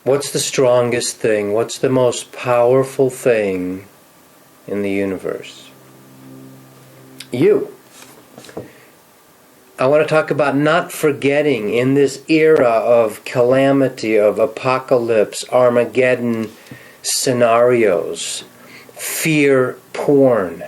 What's the strongest thing? What's the most powerful thing in the universe? You. I want to talk about not forgetting in this era of calamity, of apocalypse, Armageddon scenarios, fear porn.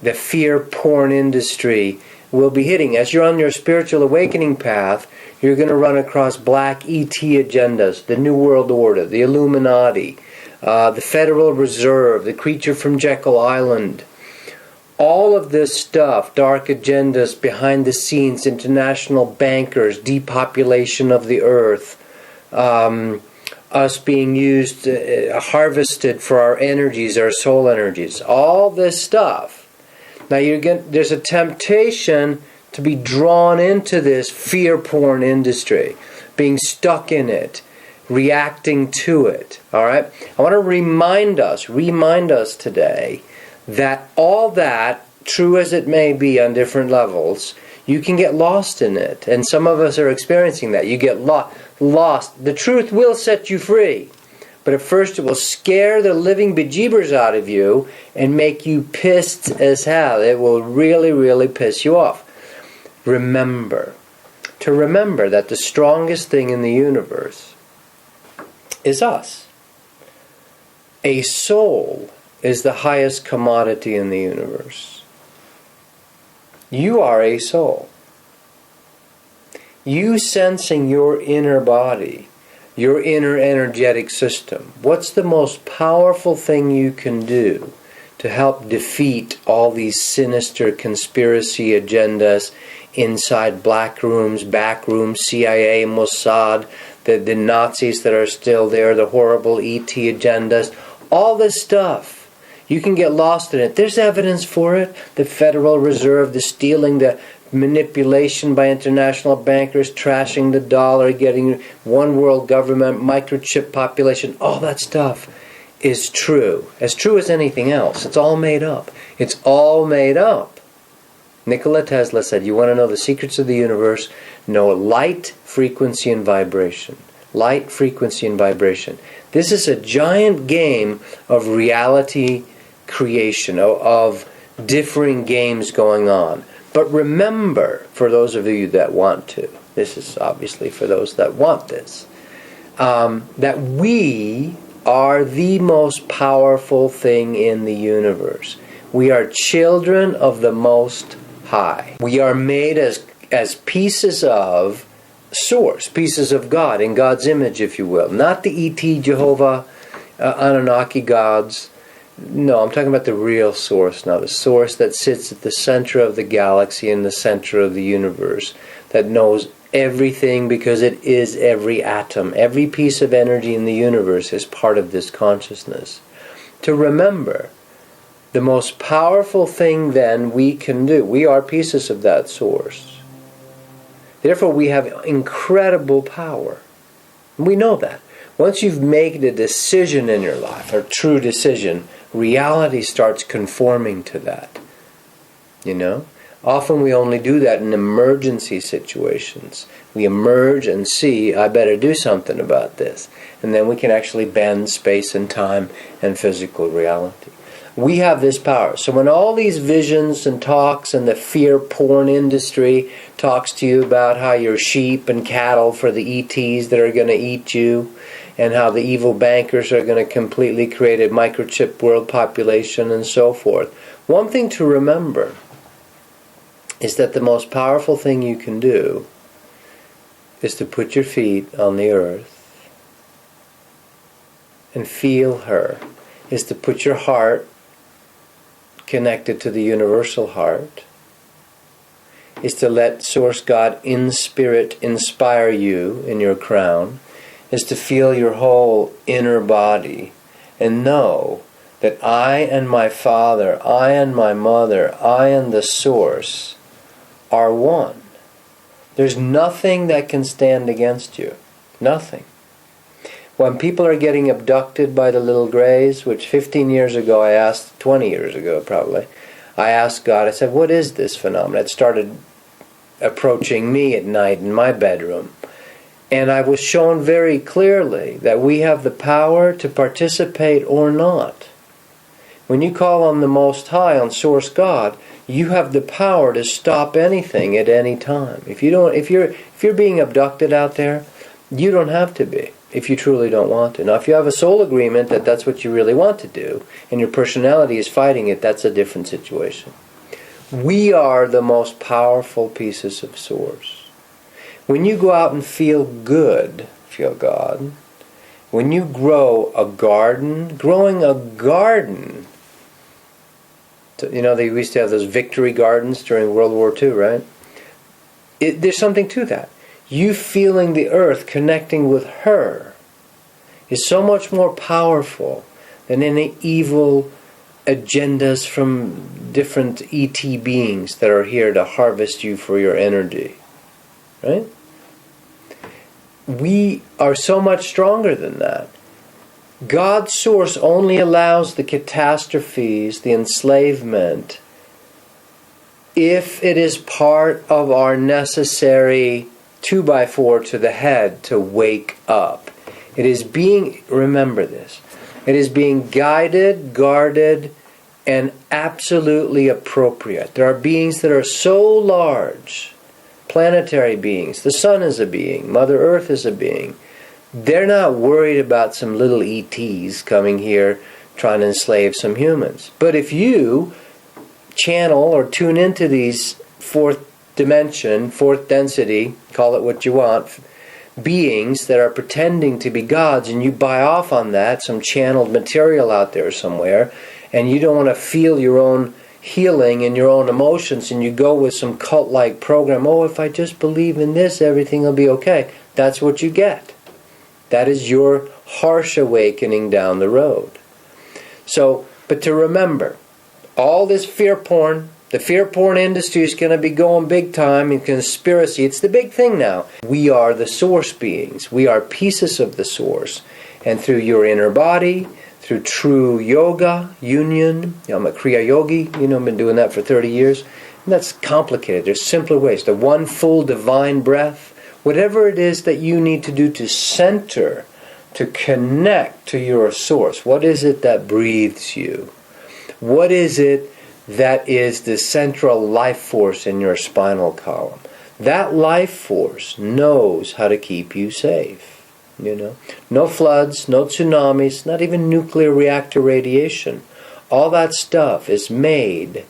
The fear porn industry will be hitting. As you're on your spiritual awakening path, you're going to run across black ET agendas, the New World Order, the Illuminati, the Federal Reserve, the creature from Jekyll Island. All of this stuff, dark agendas behind the scenes, international bankers, depopulation of the earth, us being used, harvested for our energies, our soul energies, all this stuff. Now there's a temptation to be drawn into this fear porn industry, being stuck in it, reacting to it. All right? I want to remind us today that all that, true as it may be on different levels, you can get lost in it. And some of us are experiencing that. You get lost. The truth will set you free. But at first it will scare the living bejeebers out of you and make you pissed as hell. It will really, really piss you off. Remember that the strongest thing in the universe is us. A soul is the highest commodity in the universe. You are a soul. You sensing your inner body, your inner energetic system. What's the most powerful thing you can do to help defeat all these sinister conspiracy agendas inside black rooms, back rooms, CIA, Mossad, the Nazis that are still there, the horrible ET agendas, all this stuff? You can get lost in it. There's evidence for it. The Federal Reserve, the stealing, the manipulation by international bankers, trashing the dollar, getting one world government, microchip population, all that stuff is true. As true as anything else. It's all made up. It's all made up. Nikola Tesla said, you want to know the secrets of the universe? Know light, frequency, and vibration. Light, frequency, and vibration. This is a giant game of reality creation, of differing games going on. But remember, for those of you that want to, this is obviously for those that want this, that we are the most powerful thing in the universe. We are children of the Most High. We are made as pieces of Source, pieces of God, in God's image, if you will. Not the E.T., Jehovah, Anunnaki gods. No, I'm talking about the real Source now. The Source that sits at the center of the galaxy, in the center of the universe, that knows everything because it is every atom. Every piece of energy in the universe is part of this consciousness. To remember, the most powerful thing then we can do, we are pieces of that Source. Therefore, we have incredible power. We know that. Once you've made a decision in your life, a true decision, reality starts conforming to that. You know? Often we only do that in emergency situations. We emerge and see, I better do something about this. And then we can actually bend space and time and physical reality. We have this power. So when all these visions and talks and the fear porn industry talks to you about how you're sheep and cattle for the ETs that are going to eat you, and how the evil bankers are going to completely create a microchip world population and so forth, one thing to remember is that the most powerful thing you can do is to put your feet on the earth and feel her, is to put your heart connected to the universal heart, is to let Source God in spirit inspire you in your crown, is to feel your whole inner body and know that I and my Father, I and my Mother, I and the Source are one. There's nothing that can stand against you. Nothing. When people are getting abducted by the little greys, which 15 years ago I asked, 20 years ago probably, I asked God, I said, what is this phenomenon? It started approaching me at night in my bedroom. And I was shown very clearly that we have the power to participate or not. When you call on the Most High, on Source God, you have the power to stop anything at any time. If you're being abducted out there, you don't have to be, if you truly don't want to. Now, if you have a soul agreement that that's what you really want to do, and your personality is fighting it, that's a different situation. We are the most powerful pieces of Source. When you go out and feel good, feel God, when you grow a garden, growing a garden, they used to have those victory gardens during World War II, right? There's something to that. You feeling the earth, connecting with her, is so much more powerful than any evil agendas from different ET beings that are here to harvest you for your energy. Right? We are so much stronger than that. God's Source only allows the catastrophes, the enslavement, if it is part of our necessary 2x4 to the head to wake up. It is being, remember this, it is being guided, guarded, and absolutely appropriate. There are beings that are so large, planetary beings. The sun is a being. Mother Earth is a being. They're not worried about some little ETs coming here trying to enslave some humans. But if you channel or tune into these fourth dimension, fourth density, call it what you want, beings that are pretending to be gods, and you buy off on that, some channeled material out there somewhere, and you don't want to feel your own healing and your own emotions, and you go with some cult-like program, if I just believe in this, everything will be okay. That's what you get. That is your harsh awakening down the road. So, but to remember, all this fear porn, the fear porn industry is going to be going big time in conspiracy. It's the big thing now. We are the Source beings. We are pieces of the Source. And through your inner body, through true yoga, union. I'm a Kriya Yogi, I've been doing that for 30 years. And that's complicated. There's simpler ways. The one full divine breath, whatever it is that you need to do to center, to connect to your Source. What is it that breathes you? What is it that is the central life force in your spinal column? That life force knows how to keep you safe. No floods, no tsunamis, not even nuclear reactor radiation. All that stuff is made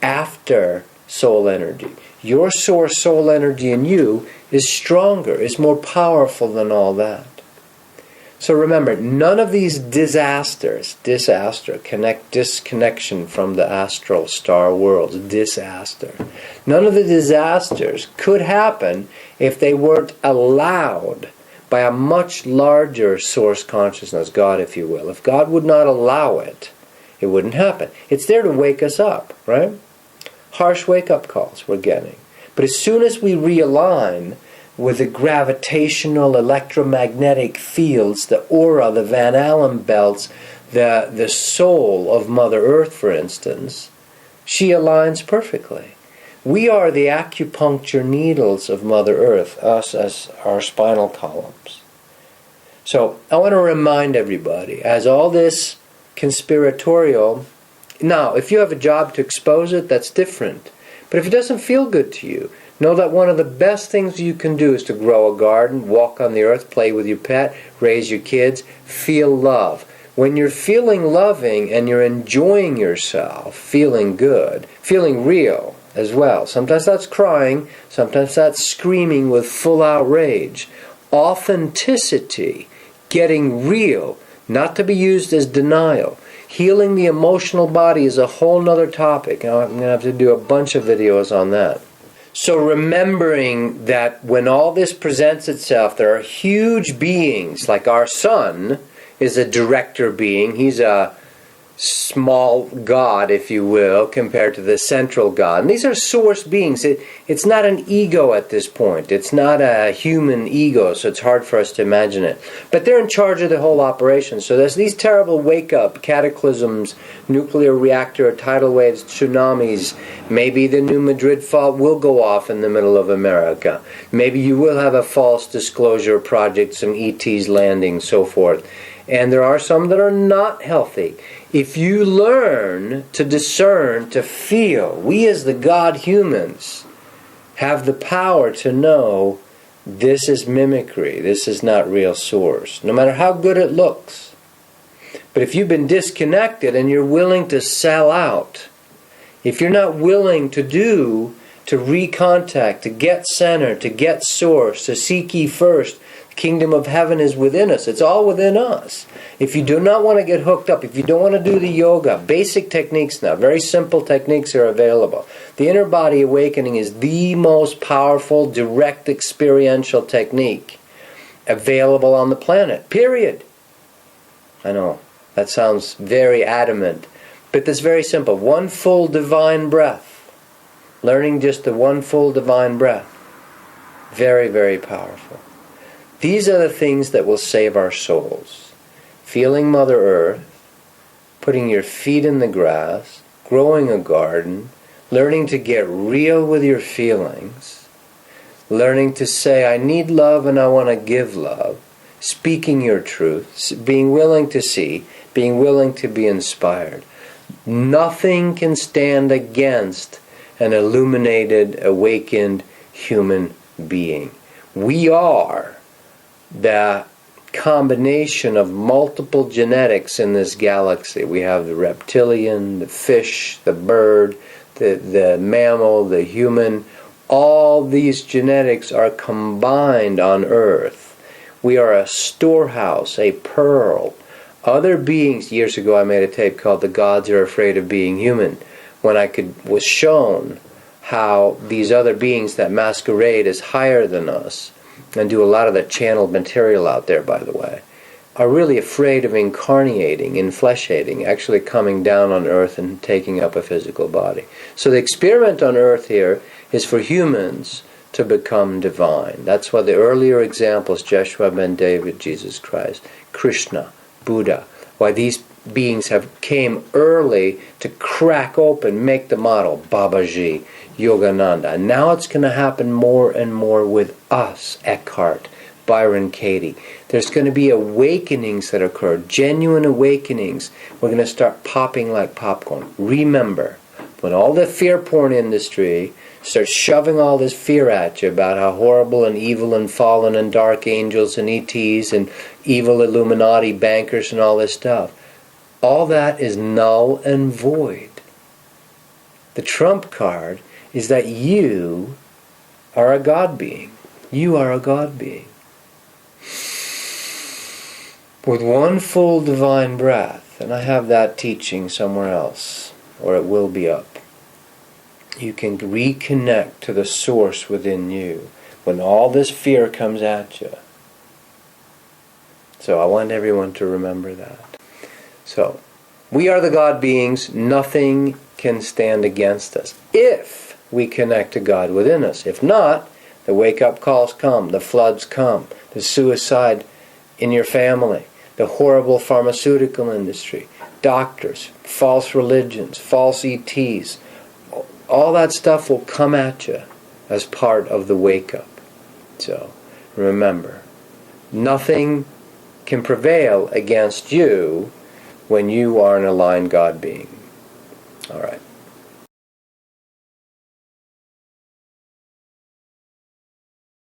after soul energy. Your Source soul energy in you is stronger, is more powerful than all that. So remember, none of these disconnection from the astral star worlds, none of the disasters could happen if they weren't allowed by a much larger Source consciousness, God, if you will. If God would not allow it, it wouldn't happen. It's there to wake us up, right? Harsh wake-up calls we're getting. But as soon as we realign with the gravitational electromagnetic fields, the aura, the Van Allen belts, the soul of Mother Earth, for instance, she aligns perfectly. We are the acupuncture needles of Mother Earth, us as our spinal columns. So I want to remind everybody, as all this conspiratorial, now if you have a job to expose it, that's different. But if it doesn't feel good to you, know that one of the best things you can do is to grow a garden, walk on the earth, play with your pet, raise your kids, feel love. When you're feeling loving and you're enjoying yourself, feeling good, feeling real as well. Sometimes that's crying, sometimes that's screaming with full outrage. Authenticity, getting real, not to be used as denial. Healing the emotional body is a whole nother topic. I'm going to have to do a bunch of videos on that. So remembering that when all this presents itself, there are huge beings, like our sun is a director being. He's a small God, if you will, compared to the central God. And these are source beings. It's not an ego at this point. It's not a human ego, so it's hard for us to imagine it. But they're in charge of the whole operation. So there's these terrible wake-up cataclysms, nuclear reactor, tidal waves, tsunamis. Maybe the New Madrid fault will go off in the middle of America. Maybe you will have a false disclosure project, some ETs landing, so forth. And there are some that are not healthy. If you learn to discern, to feel, we as the God humans have the power to know this is mimicry, this is not real source, no matter how good it looks. But if you've been disconnected and you're willing to sell out, if you're not willing to recontact, to get center, to get source, to seek ye first, the kingdom of heaven is within us. It's all within us. If you do not want to get hooked up, if you don't want to do the yoga, basic techniques now, very simple techniques are available. The inner body awakening is the most powerful, direct experiential technique available on the planet, period. I know, that sounds very adamant, but it's very simple. One full divine breath. Learning just the one full divine breath. Very, very powerful. These are the things that will save our souls. Feeling Mother Earth, putting your feet in the grass, growing a garden, learning to get real with your feelings, learning to say, I need love and I want to give love, speaking your truth, being willing to see, being willing to be inspired. Nothing can stand against an illuminated, awakened human being. We are the combination of multiple genetics in this galaxy. We have the reptilian, the fish, the bird, the mammal, the human. All these genetics are combined on Earth. We are a storehouse, a pearl. Other beings, years ago I made a tape called The Gods Are Afraid of Being Human, when was shown how these other beings that masquerade as higher than us, and do a lot of the channeled material out there, by the way, are really afraid of incarnating, infleshating, actually coming down on Earth and taking up a physical body. So the experiment on Earth here is for humans to become divine. That's why the earlier examples, Joshua ben David, Jesus Christ, Krishna, Buddha, why these beings came early to crack open, make the model, Babaji, Yogananda. And now it's going to happen more and more with us, Eckhart, Byron Katie. There's going to be awakenings that occur, genuine awakenings. We're going to start popping like popcorn. Remember, when all the fear porn industry starts shoving all this fear at you about how horrible and evil and fallen and dark angels and ETs and evil Illuminati bankers and all this stuff, all that is null and void. The trump card is that you are a God being. You are a God being. With one full divine breath, and I have that teaching somewhere else, or it will be up, you can reconnect to the source within you when all this fear comes at you. So I want everyone to remember that. So, we are the God beings. Nothing can stand against us if we connect to God within us. If not, the wake-up calls come, the floods come, the suicide in your family, the horrible pharmaceutical industry, doctors, false religions, false ETs. All that stuff will come at you as part of the wake-up. So, remember, nothing can prevail against you when you are an aligned God being. All right.